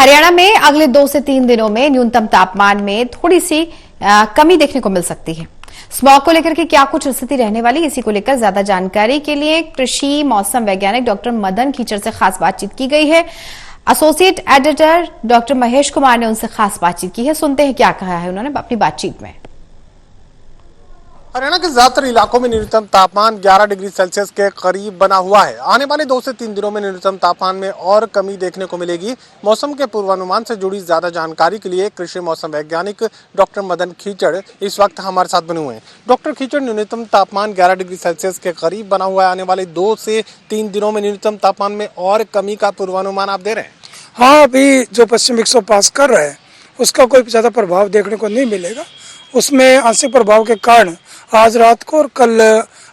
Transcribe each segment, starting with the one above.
हरियाणा में अगले 2 से 3 दिनों में न्यूनतम तापमान में थोड़ी सी कमी देखने को मिल सकती है। स्मॉग को लेकर के क्या कुछ स्थिति रहने वाली, इसी को लेकर ज्यादा जानकारी के लिए कृषि मौसम वैज्ञानिक डॉक्टर मदन खीचड़ से खास बातचीत की गई है। Associate editor doctor Mahesh Kumar ने उनसे खास बातचीत की है। सुनते हैं क्या कहा है उन्होंने अपनी बातचीत में। हरियाणा के ज्यादातर इलाकों में न्यूनतम तापमान 11 डिग्री सेल्सियस के करीब बना हुआ है। आने वाले 2 से 3 दिनों में न्यूनतम तापमान में और कमी देखने को मिलेगी। मौसम के पूर्वानुमान से जुड़ी ज्यादा जानकारी के लिए कृषि मौसम वैज्ञानिक डॉक्टर मदन खीचड़ इस वक्त हमारे साथ बने हुए हैं। डॉक्टर खीचड़, न्यूनतम तापमान 11 डिग्री सेल्सियस के करीब बना हुआ है। आने वाले 2 से 3 दिनों में न्यूनतम तापमान में और कमी का पूर्वानुमान आप दे रहे हैं? हाँ, अभी जो पश्चिम विक्षोभ पास कर रहा है उसका कोई ज़्यादा प्रभाव देखने को नहीं मिलेगा। उसमें आंशिक प्रभाव के कारण आज रात को और कल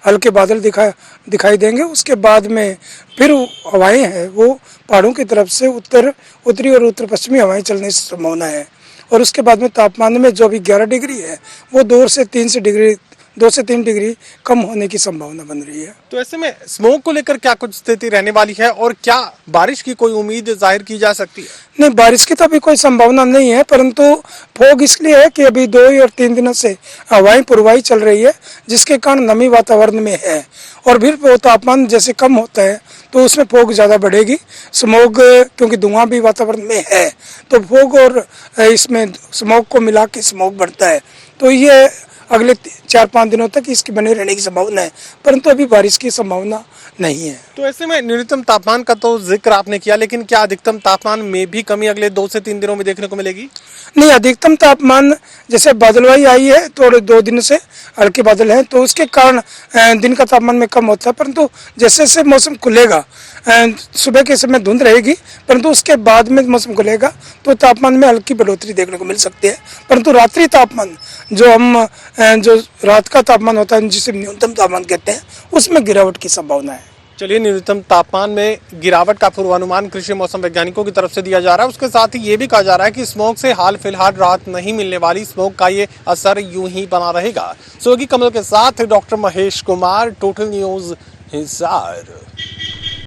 हल्के बादल दिखाई देंगे। उसके बाद में फिर हवाएं हैं वो पहाड़ों की तरफ से उत्तरी और उत्तर पश्चिमी हवाएं चलने की संभावना है। और उसके बाद में तापमान में जो अभी 11 डिग्री है वो 2 से 3 डिग्री कम होने की संभावना बन रही है। तो ऐसे में स्मोक को लेकर क्या कुछ स्थिति रहने वाली है और क्या बारिश की कोई उम्मीद जाहिर की जा सकती है? नहीं, बारिश की तो अभी कोई संभावना नहीं है, परंतु फोग इसलिए है कि अभी 2 और 3 दिनों से हवाएं पूर्वाई चल रही है, जिसके कारण नमी वातावरण में है। और फिर वो तापमान जैसे कम होता है तो उसमें फोग ज़्यादा बढ़ेगी। स्मोग क्योंकि धुआं भी वातावरण में है तो फोग और इसमें स्मोक को मिला के स्मोक बढ़ता है। तो ये अगले 4-5 दिनों तक इसकी बने रहने की संभावना है, परंतु अभी बारिश की संभावना नहीं है। तो ऐसे में न्यूनतम तापमान का तो जिक्र आपने किया, लेकिन क्या अधिकतम तापमान में भी कमी अगले 2 से 3 दिनों में देखने को मिलेगी? नहीं, अधिकतम तापमान जैसे बादलवाई आई है, थोड़े 2 दिन से हल्के बादल हैं तो उसके कारण दिन का तापमान में कम होता है, परंतु जैसे जैसे मौसम खुलेगा, सुबह के समय धुंध रहेगी, परंतु उसके बाद में मौसम खुलेगा तो तापमान में हल्की बढ़ोतरी देखने को मिल सकती है। परंतु रात्रि तापमान जो रात का तापमान होता है, जिसे न्यूनतम तापमान कहते हैं, उसमें गिरावट की संभावना है। चलिए, न्यूनतम तापमान में गिरावट का पूर्वानुमान कृषि मौसम वैज्ञानिकों की तरफ से दिया जा रहा है। उसके साथ ही ये भी कहा जा रहा है कि स्मोग से हाल फिलहाल राहत नहीं मिलने वाली, स्मोग का ये असर यूं ही बना रहेगा। सोगी कमल के साथ doctor Mahesh Kumar, total news Hisar.